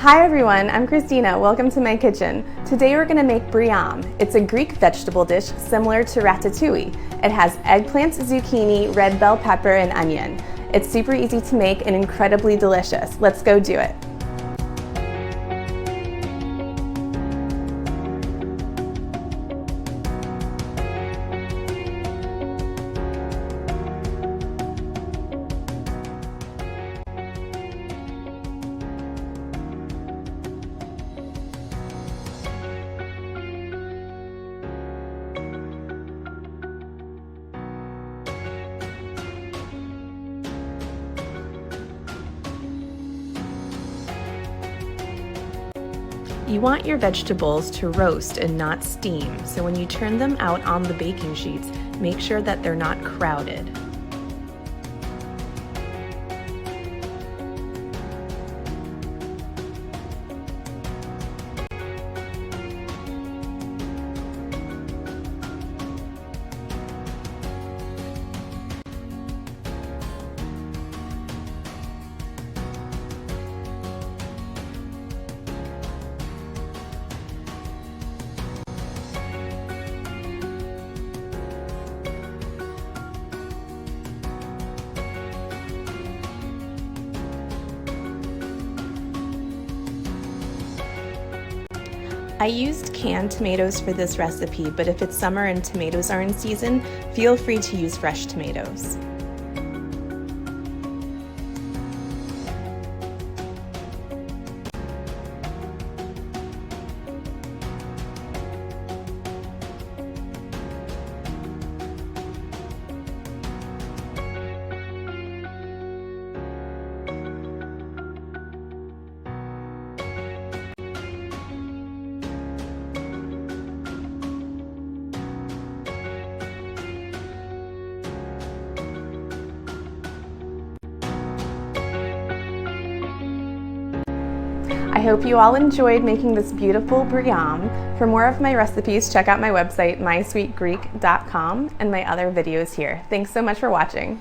Hi everyone, I'm Christina. Welcome to my kitchen. Today we're going to make Briam. It's a Greek vegetable dish similar to Ratatouille. It has eggplant, zucchini, red bell pepper, and onion. It's super easy to make and incredibly delicious. Let's go do it. You want your vegetables to roast and not steam, so when you turn them out on the baking sheets, make sure that they're not crowded. I used canned tomatoes for this recipe, but if it's summer and tomatoes are in season, feel free to use fresh tomatoes. I hope you all enjoyed making this beautiful Briam. For more of my recipes, check out my website, mysweetgreek.com, and my other videos here. Thanks so much for watching.